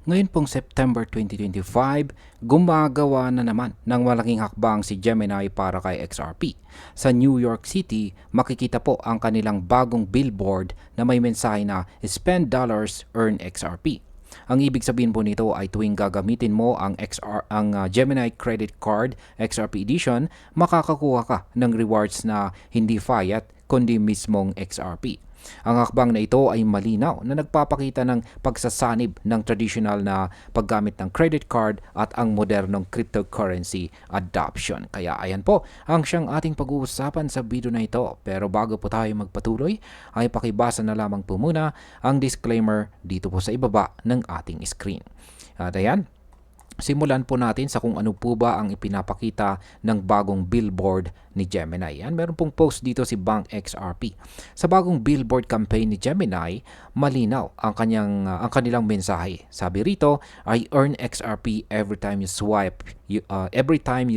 Ngayon pong September 2025, gumagawa na naman ng malaking hakbang si Gemini para kay XRP. Sa New York City, makikita po ang kanilang bagong billboard na may mensahe na Spend Dollars, Earn XRP. Ang ibig sabihin po nito ay tuwing gagamitin mo ang Gemini Credit Card XRP Edition, makakakuha ka ng rewards na hindi fiat kundi mismong XRP. Ang hakbang na ito ay malinaw na nagpapakita ng pagsasanib ng traditional na paggamit ng credit card at ang modernong cryptocurrency adoption. Kaya ayan po ang siyang ating pag-uusapan sa video na ito. Pero bago po tayo magpatuloy, ay pakibasa na lamang po muna ang disclaimer dito po sa ibaba ng ating screen. At ayan, simulan po natin sa kung ano po ba ang ipinapakita ng bagong billboard ni Gemini. Yan, meron pong post dito si Bank XRP. Sa bagong billboard campaign ni Gemini, malinaw ang kanilang mensahe. Sabi rito, I earn XRP every time you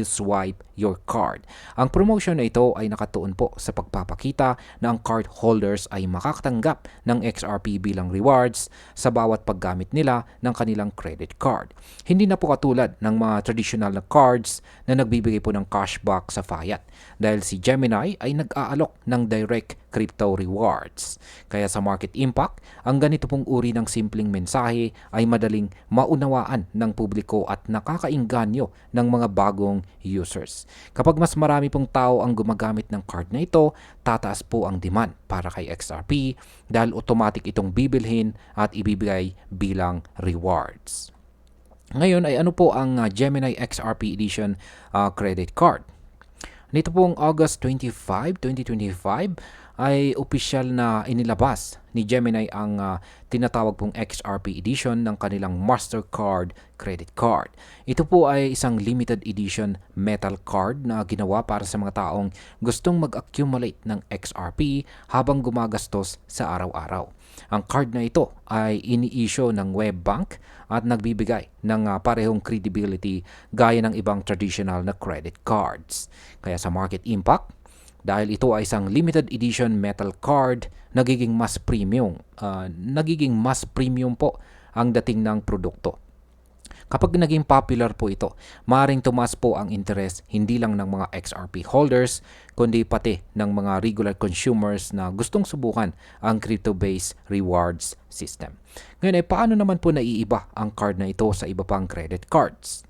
swipe your card. Ang promotion na ito ay nakatuon po sa pagpapakita na ang card holders ay makakatanggap ng XRP bilang rewards sa bawat paggamit nila ng kanilang credit card. Hindi na po katulad ng mga traditional na cards na nagbibigay po ng cashback sa fiat dahil si Gemini ay nag-aalok ng direct crypto rewards. Kaya sa market impact, ang ganito pong uri ng simpleng mensahe ay madaling maunawaan ng publiko at nakakainganyo ng mga bagong users. Kapag mas marami pong tao ang gumagamit ng card na ito, tataas po ang demand para kay XRP dahil automatic itong bibilhin at ibibigay bilang rewards. Ngayon ay ano po ang Gemini XRP Edition credit card? Nito pong August 25, 2025 ay opisyal na inilabas ni Gemini ang tinatawag pong XRP edition ng kanilang Mastercard credit card. Ito po ay isang limited edition metal card na ginawa para sa mga taong gustong mag-accumulate ng XRP habang gumagastos sa araw-araw. Ang card na ito ay ini-issue ng web bank at nagbibigay ng parehong credibility gaya ng ibang traditional na credit cards. Kaya sa market impact, dahil ito ay isang limited edition metal card, nagiging mas premium po ang dating ng produkto. Kapag naging popular po ito, maaaring tumaas po ang interest hindi lang ng mga XRP holders, kundi pati ng mga regular consumers na gustong subukan ang crypto-based rewards system. Ngayon ay paano naman po naiiba ang card na ito sa iba pang credit cards?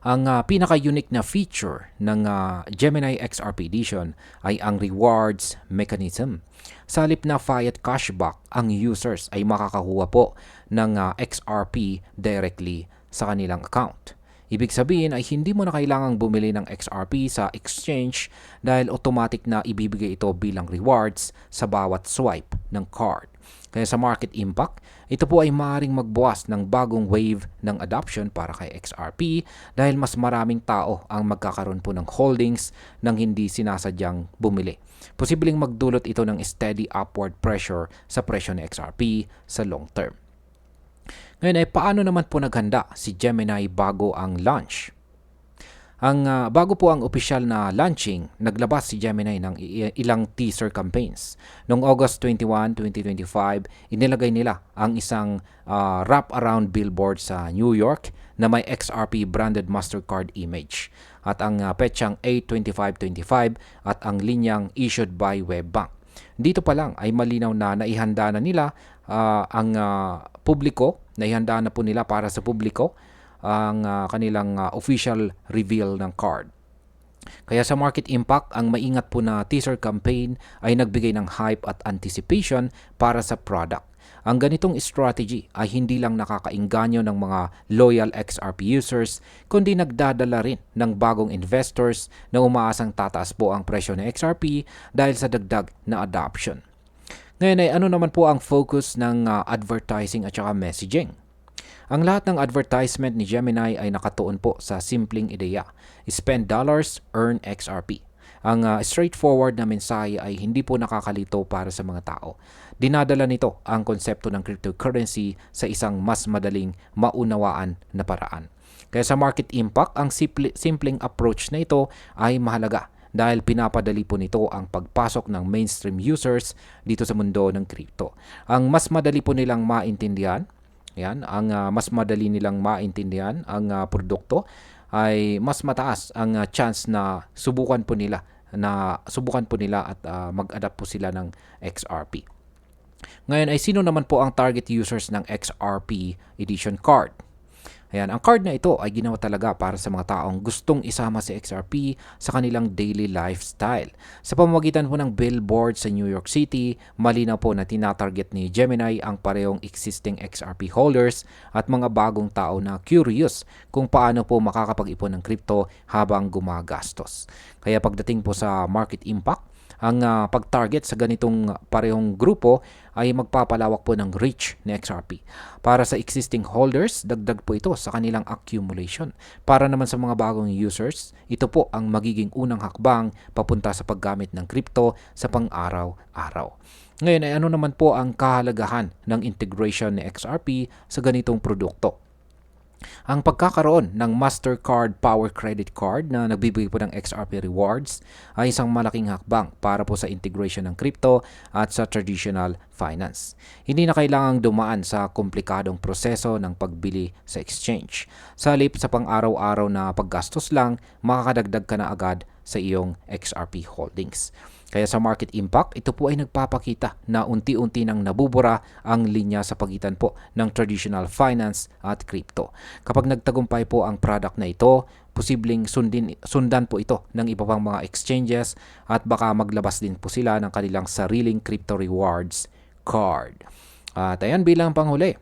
Ang pinaka-unique na feature ng Gemini XRP Edition ay ang rewards mechanism. Sa halip na fiat cashback, ang users ay makakakuha po ng XRP directly sa kanilang account. Ibig sabihin ay hindi mo na kailangang bumili ng XRP sa exchange dahil automatic na ibibigay ito bilang rewards sa bawat swipe ng card. Kaya sa market impact, ito po ay maaaring magbuwas ng bagong wave ng adoption para kay XRP dahil mas maraming tao ang magkakaroon po ng holdings nang hindi sinasadyang bumili. Posibleng magdulot ito ng steady upward pressure sa presyo ng XRP sa long term. Ngayon ay paano naman po naghanda si Gemini bago ang launch? Bago po ang opisyal na launching, naglabas si Gemini ng ilang teaser campaigns. Noong August 21, 2025, inilagay nila ang isang wrap-around billboard sa New York na may XRP branded Mastercard image at ang petsang 8/25/25 at ang linyang issued by Webbank. Dito pa lang ay malinaw na naihanda na nila ang publiko, naihanda na po nila para sa publiko ang kanilang official reveal ng card. Kaya sa market impact, ang maingat po na teaser campaign ay nagbigay ng hype at anticipation para sa product. Ang ganitong strategy ay hindi lang nakakainganyo ng mga loyal XRP users, kundi nagdadala rin ng bagong investors na umaasang tataas po ang presyo ng XRP dahil sa dagdag na adoption. Ngayon ay ano naman po ang focus ng advertising at saka messaging? Ang lahat ng advertisement ni Gemini ay nakatuon po sa simpleng ideya. Spend dollars, earn XRP. Ang straightforward na mensahe ay hindi po nakakalito para sa mga tao. Dinadala nito ang konsepto ng cryptocurrency sa isang mas madaling maunawaan na paraan. Kaya sa market impact, ang simpleng approach na ito ay mahalaga dahil pinapadali po nito ang pagpasok ng mainstream users dito sa mundo ng crypto. Ang mas madali po nilang maintindihan Yan, ang mas madali nilang maintindihan ang produkto ay mas mataas ang chance na subukan po nila at mag-adapt po sila ng XRP. Ngayon ay sino naman po ang target users ng XRP Edition Card? Ayan, ang card na ito ay ginawa talaga para sa mga taong gustong isama si XRP sa kanilang daily lifestyle. Sa pamamagitan po ng billboard sa New York City, malinaw po na tinatarget ni Gemini ang parehong existing XRP holders at mga bagong tao na curious kung paano po makakapag-ipon ng crypto habang gumagastos. Kaya pagdating po sa market impact, ang pag-target sa ganitong parehong grupo ay magpapalawak po ng reach ni XRP. Para sa existing holders, dagdag po ito sa kanilang accumulation. Para naman sa mga bagong users, ito po ang magiging unang hakbang papunta sa paggamit ng crypto sa pang-araw-araw. Ngayon ay ano naman po ang kahalagahan ng integration ni XRP sa ganitong produkto? Ang pagkakaroon ng Mastercard Power Credit Card na nagbibigay po ng XRP rewards ay isang malaking hakbang para po sa integration ng crypto at sa traditional finance. Hindi na kailangang dumaan sa komplikadong proseso ng pagbili sa exchange. Sa halip sa pang-araw-araw na paggastos lang, makakadagdag ka na agad sa iyong XRP holdings. Kaya sa market impact, ito po ay nagpapakita na unti-unti nang nabubura ang linya sa pagitan po ng traditional finance at crypto. Kapag nagtagumpay po ang product na ito, posibleng sundan po ito ng iba pang mga exchanges at baka maglabas din po sila ng kanilang sariling crypto rewards card. At ayan, bilang panghuli,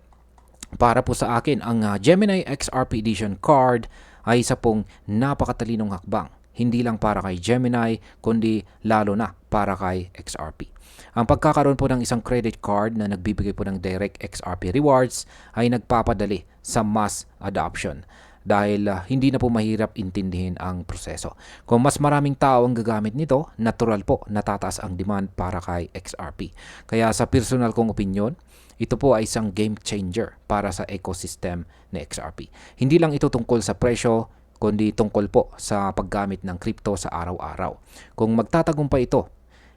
para po sa akin, ang Gemini XRP Edition Card ay isa pong napakatalinong hakbang. Hindi lang para kay Gemini, kundi lalo na para kay XRP. Ang pagkakaroon po ng isang credit card na nagbibigay po ng direct XRP rewards ay nagpapadali sa mass adoption dahil hindi na po mahirap intindihin ang proseso. Kung mas maraming tao ang gagamit nito, natural po natataas ang demand para kay XRP. Kaya sa personal kong opinion, ito po ay isang game changer para sa ecosystem ng XRP. Hindi lang ito tungkol sa presyo, kundi tungkol po sa paggamit ng crypto sa araw-araw. Kung magtatagumpay ito,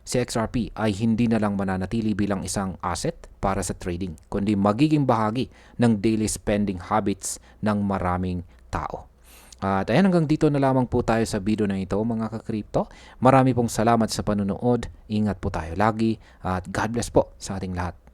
si XRP ay hindi na lang mananatili bilang isang asset para sa trading, kundi magiging bahagi ng daily spending habits ng maraming tao. At ayan, hanggang dito na lamang po tayo sa video na ito mga ka-crypto. Marami pong salamat sa panonood. Ingat po tayo lagi at God bless po sa ating lahat.